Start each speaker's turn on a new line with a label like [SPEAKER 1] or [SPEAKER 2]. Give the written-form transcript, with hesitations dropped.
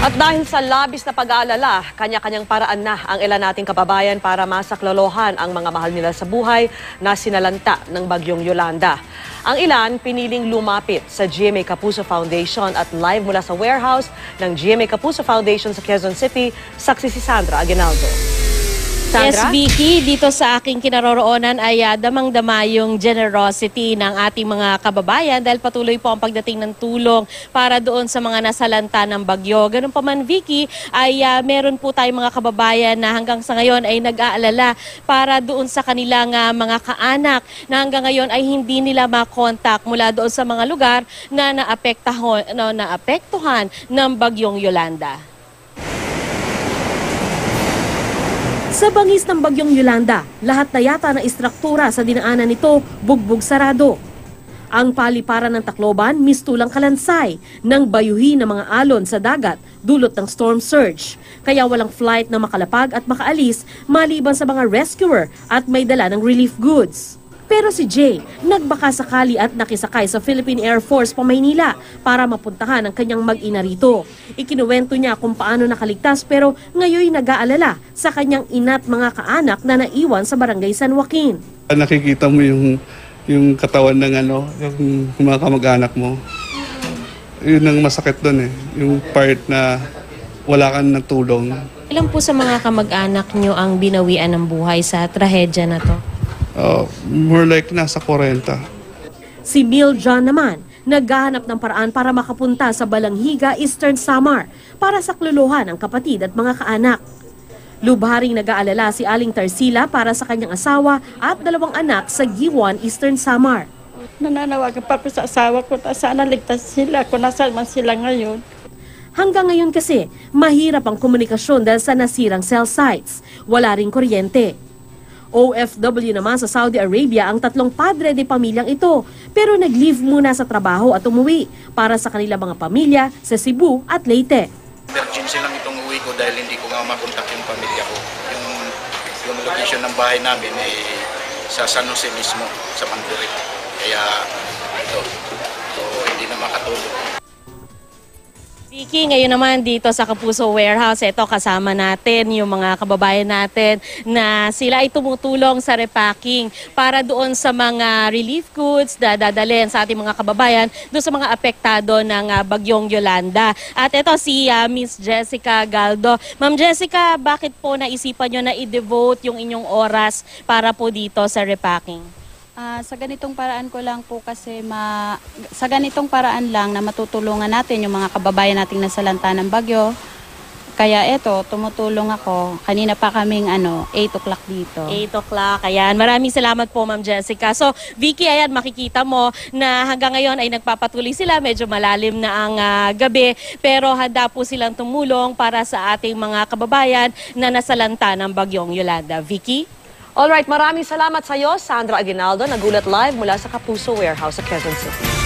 [SPEAKER 1] At dahil sa labis na pag-aalala, kanya-kanyang paraan na ang ilan nating kababayan para masaklolohan ang mga mahal nila sa buhay na sinalanta ng bagyong Yolanda. Ang ilan piniling lumapit sa GMA Kapuso Foundation at live mula sa warehouse ng GMA Kapuso Foundation sa Quezon City, saksi si Sandra Aguinaldo.
[SPEAKER 2] Sandra? Yes, Vicky, dito sa aking kinaroroonan ay damang-dama yung generosity ng ating mga kababayan dahil patuloy po ang pagdating ng tulong para doon sa mga nasalanta ng bagyo. Ganun pa man, Vicky, ay meron po tayong mga kababayan na hanggang sa ngayon ay nag-aalala para doon sa kanilang mga kaanak na hanggang ngayon ay hindi nila makontak mula doon sa mga lugar na naapektuhan ng bagyong Yolanda. Sa bangis ng bagyong Yolanda, lahat na yata ng istruktura sa dinaanan nito bugbog sarado. Ang paliparan ng Tacloban mistulang kalansay ng bayuhin ng mga alon sa dagat dulot ng storm surge. Kaya walang flight na makalapag at makaalis maliban sa mga rescuer at may dala ng relief goods. Pero si Jay, nagbaka sakali at nakisakay sa Philippine Air Force pa Maynila para mapuntahan ang kanyang mag-ina rito. Ikinuwento niya kung paano nakaligtas pero ngayon nag-aalala sa kanyang ina't mga kaanak na naiwan sa barangay San Joaquin.
[SPEAKER 3] Nakikita mo yung katawan ng yung mga kamag-anak mo. Yun ang masakit doon eh. Yung part na wala kang natulong.
[SPEAKER 2] Ilan po sa mga kamag-anak nyo ang binawian ng buhay sa trahedya na to?
[SPEAKER 3] More like nasa 40.
[SPEAKER 2] Si Bill John naman, naghahanap ng paraan para makapunta sa Balanghiga, Eastern Samar para saklolohan ang kapatid at mga kaanak. Lubharing nag-aalala si Aling Tarsila para sa kanyang asawa at 2 anak sa Giwan, Eastern Samar.
[SPEAKER 4] Nananawagan pa po sa asawa ko na sana ligtas sila kung nasaan man sila ngayon.
[SPEAKER 2] Hanggang ngayon kasi, mahirap ang komunikasyon dahil sa nasirang cell sites. Wala ring kuryente. OFW naman sa Saudi Arabia ang 3 padre de pamilyang ito pero nag-leave muna sa trabaho at umuwi para sa kanilang mga pamilya sa Cebu at Leyte.
[SPEAKER 5] Emergency lang itong uwi ko dahil hindi ko nga makontak yung pamilya ko. Yung location ng bahay namin ay sa San Jose mismo, sa Mandurit. Kaya ito, so hindi na makatulog.
[SPEAKER 2] Vicky, ngayon naman dito sa Kapuso Warehouse, ito kasama natin yung mga kababayan natin na sila ay tumutulong sa repacking para doon sa mga relief goods na dadalhin sa ating mga kababayan doon sa mga apektado ng bagyong Yolanda. At ito si Miss Jessica Galdo. Ma'am Jessica, bakit po naisipan nyo na i-devote yung inyong oras para po dito sa repacking?
[SPEAKER 6] Sa ganitong paraan ko lang po kasi sa ganitong paraan lang na matutulungan natin yung mga kababayan nating nasalanta ng bagyo. Kaya eto, tumutulong ako. Kanina pa kaming 8 o'clock dito.
[SPEAKER 2] 8 o'clock. Ayan. Maraming salamat po, Ma'am Jessica. So, Vicky, ayan, makikita mo na hanggang ngayon ay nagpapatuloy sila. Medyo malalim na ang gabi. Pero handa po silang tumulong para sa ating mga kababayan na nasalanta ng bagyong Yolanda. Vicky?
[SPEAKER 1] Alright, maraming salamat sa iyo, Sandra Aguinaldo, nagulat live mula sa Kapuso Warehouse sa Quezon City.